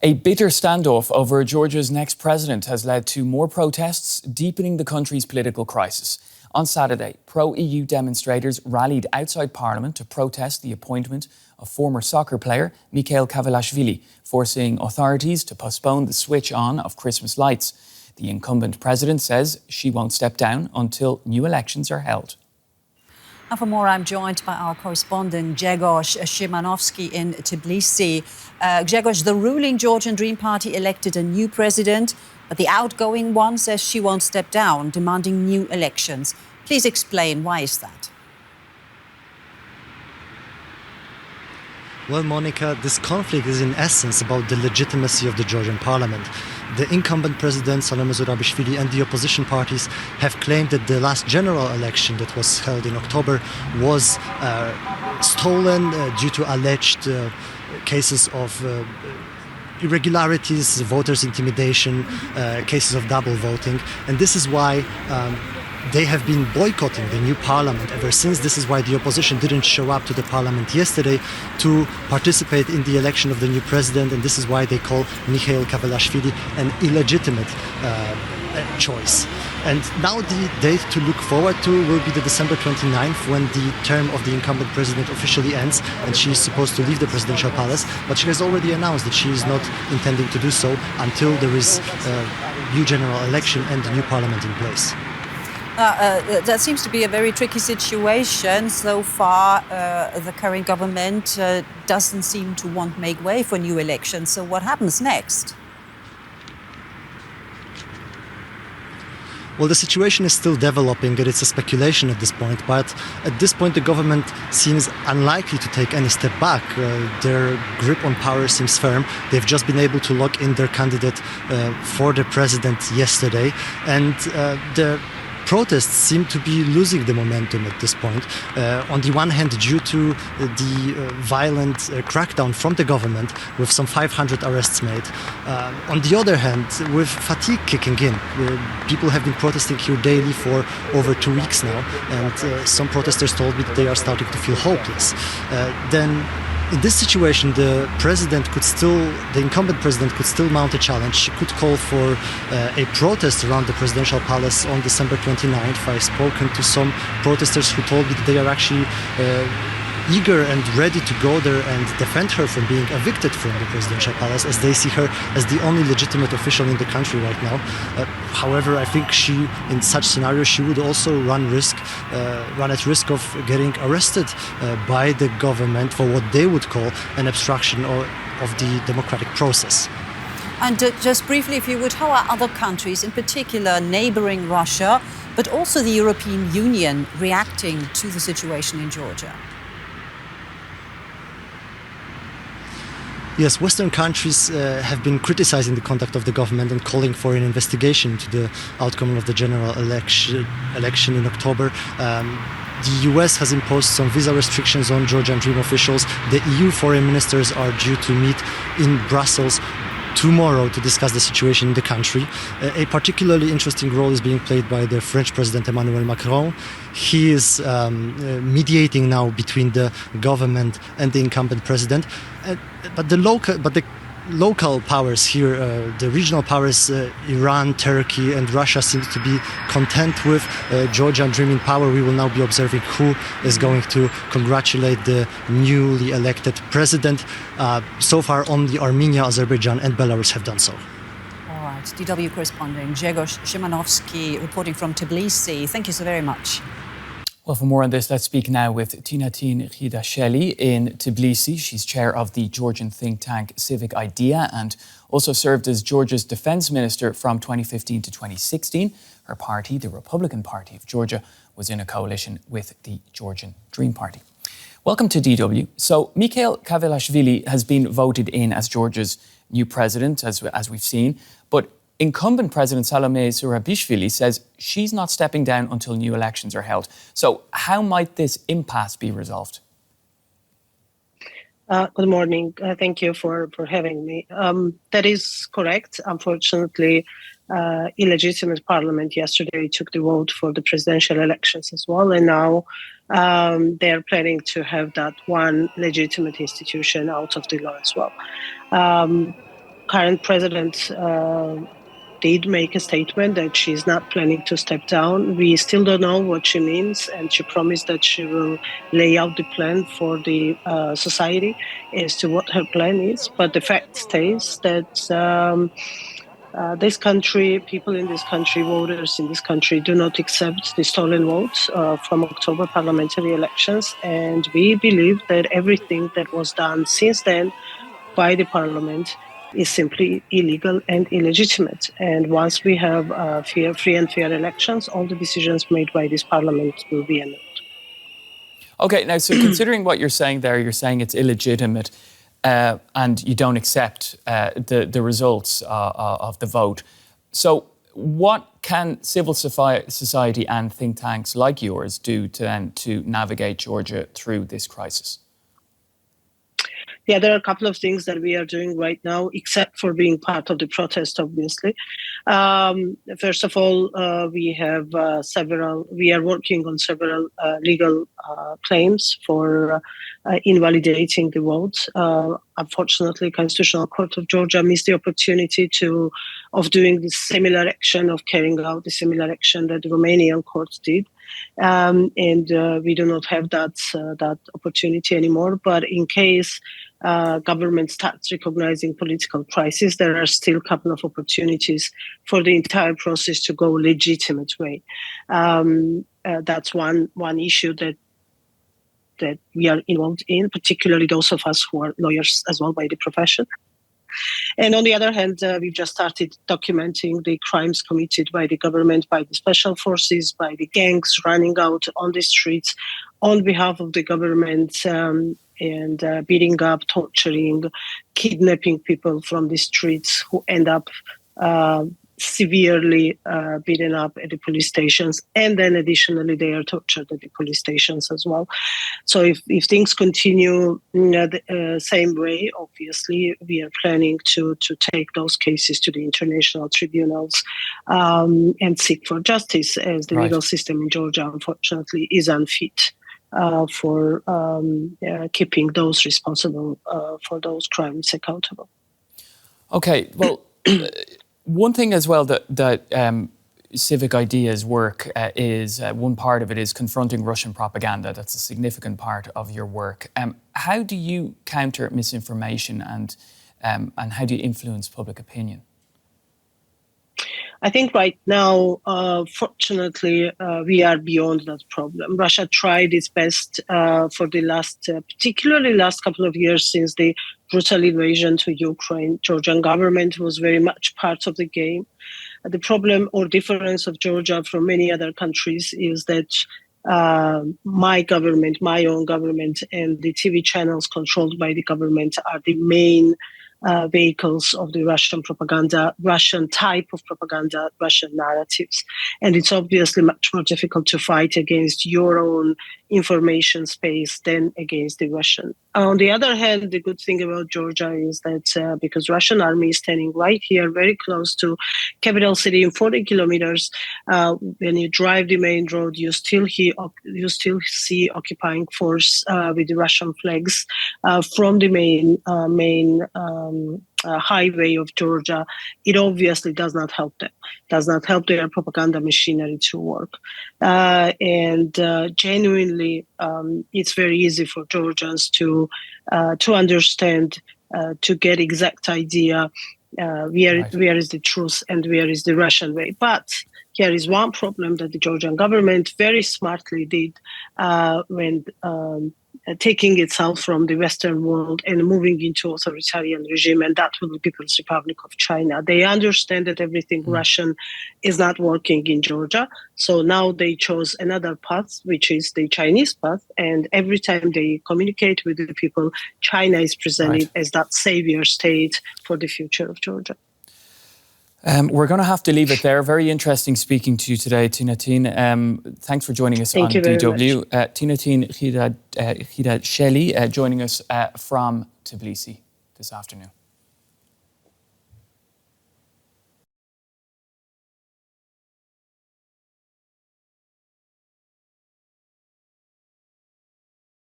A bitter standoff over Georgia's next president has led to more protests, deepening the country's political crisis. On Saturday, pro-EU demonstrators rallied outside Parliament to protest the appointment of former soccer player Mikheil Kavelashvili, forcing authorities to postpone the switch on of Christmas lights. The incumbent president says she won't step down until new elections are held. And for more, I'm joined by our correspondent Grzegorz Szymanowski in Tbilisi. Grzegorz, the ruling Georgian Dream party elected a new president, but the outgoing one says she won't step down, demanding new elections. Please explain, why is that? Well, Monica, this conflict is in essence about the legitimacy of the Georgian parliament. The incumbent president, Salome Zurabishvili, and the opposition parties have claimed that the last general election that was held in October was stolen due to alleged cases of irregularities, voters' intimidation, cases of double voting. And this is why they have been boycotting the new parliament ever since. This is why the opposition didn't show up to the parliament yesterday to participate in the election of the new president, and this is why they call Mikheil Kavelashvili an illegitimate choice. And now the date to look forward to will be the December 29th, when the term of the incumbent president officially ends and she is supposed to leave the presidential palace. But she has already announced that she is not intending to do so until there is a new general election and a new parliament in place. That seems to be a very tricky situation. So far, the current government doesn't seem to want to make way for new elections. So what happens next? Well, the situation is still developing and it's a speculation at this point, but at this point the government seems unlikely to take any step back. Their grip on power seems firm. They've just been able to lock in their candidate for the president yesterday, and the protests seem to be losing the momentum at this point. On the one hand, due to the violent crackdown from the government, with some 500 arrests made. On the other hand, with fatigue kicking in. People have been protesting here daily for over 2 weeks now, and some protesters told me that they are starting to feel hopeless. Then, in this situation, the incumbent president could still mount a challenge. She could call for a protest around the presidential palace on December 29th. I've spoken to some protesters who told me that they are actually eager and ready to go there and defend her from being evicted from the presidential palace, as they see her as the only legitimate official in the country right now. However, I think in such scenarios, she would also run at risk of getting arrested by the government for what they would call an obstruction of the democratic process. And just briefly, if you would, how are other countries, in particular neighboring Russia, but also the European Union, reacting to the situation in Georgia? Yes, Western countries have been criticizing the conduct of the government and calling for an investigation into the outcome of the general election in October. The US has imposed some visa restrictions on Georgian Dream officials. The EU foreign ministers are due to meet in Brussels tomorrow to discuss the situation in the country. A particularly interesting role is being played by the French President Emmanuel Macron. He is mediating now between the government and the incumbent president. But the local powers here, the regional powers, Iran, Turkey and Russia, seem to be content with Georgian Dream in power. We will now be observing who is going to congratulate the newly elected president. So far, only Armenia, Azerbaijan and Belarus have done so. All right, DW correspondent Grzegorz Szymanowski reporting from Tbilisi. Thank you so very much. Well, for more on this, let's speak now with Tinatin Khidasheli in Tbilisi. She's chair of the Georgian think tank Civic IDEA and also served as Georgia's defense minister from 2015 to 2016. Her party, the Republican Party of Georgia, was in a coalition with the Georgian Dream Party. Welcome to DW. So Mikheil Kavelashvili has been voted in as Georgia's new president, as we've seen, but incumbent President Salome Zurabishvili says she's not stepping down until new elections are held. So how might this impasse be resolved? Good morning. Thank you for having me. That is correct. Unfortunately, illegitimate parliament yesterday took the vote for the presidential elections as well. And now they are planning to have that one legitimate institution out of the law as well. current president did make a statement that she's not planning to step down. We still don't know what she means, and she promised that she will lay out the plan for the society as to what her plan is. But the fact stays that this country, people in this country, voters in this country do not accept the stolen votes from October parliamentary elections. And we believe that everything that was done since then by the parliament is simply illegal and illegitimate. And once we have free and fair elections, all the decisions made by this parliament will be annulled. Okay, now, so considering what you're saying there, you're saying it's illegitimate and you don't accept the results of the vote. So what can civil society and think tanks like yours do to navigate Georgia through this crisis? Yeah, there are a couple of things that we are doing right now, except for being part of the protest, obviously. First of all, we are working on several legal claims for invalidating the votes. Unfortunately, Constitutional Court of Georgia missed the opportunity of doing the similar action, of carrying out the similar action that the Romanian courts did. And we do not have that opportunity anymore. But in case government starts recognizing political crisis, there are still a couple of opportunities for the entire process to go legitimate way. That's one issue that we are involved in, particularly those of us who are lawyers as well by the profession. And on the other hand, we've just started documenting the crimes committed by the government, by the special forces, by the gangs running out on the streets on behalf of the government, and beating up, torturing, kidnapping people from the streets who end up severely beaten up at the police stations. And then additionally, they are tortured at the police stations as well. So if things continue the same way, obviously, we are planning to take those cases to the international tribunals and seek for justice, as the legal system in Georgia, unfortunately, is unfit for keeping those responsible for those crimes accountable. Okay, well, one thing as well that Civic IDEA's work is, one part of it is confronting Russian propaganda. That's a significant part of your work. How do you counter misinformation and how do you influence public opinion? I think right now, fortunately, we are beyond that problem. Russia tried its best for the particularly last couple of years since the brutal invasion to Ukraine. Georgian government was very much part of the game. The problem or difference of Georgia from many other countries is that my own government, and the TV channels controlled by the government are the main vehicles of the Russian propaganda, Russian type of propaganda, Russian narratives. And it's obviously much more difficult to fight against your own information space than against the Russian. On the other hand, the good thing about Georgia is that because Russian army is standing right here, very close to capital city in 40 kilometers, when you drive the main road, you still see occupying force with the Russian flags from the main highway of Georgia. It obviously does not help them, does not help their propaganda machinery to work. And genuinely, it's very easy for Georgians to understand, to get exact idea where is the truth and where is the Russian way. But here is one problem that the Georgian government very smartly did when taking itself from the Western world and moving into authoritarian regime, and that will be People's Republic of China. They understand that everything Russian is not working in Georgia, so now they chose another path, which is the Chinese path, and every time they communicate with the people, China is presented as that savior state for the future of Georgia. We're going to have to leave it there. Very interesting speaking to you today, Tinatin. Thanks for joining us on DW. Tinatin Khidasheli joining us from Tbilisi this afternoon.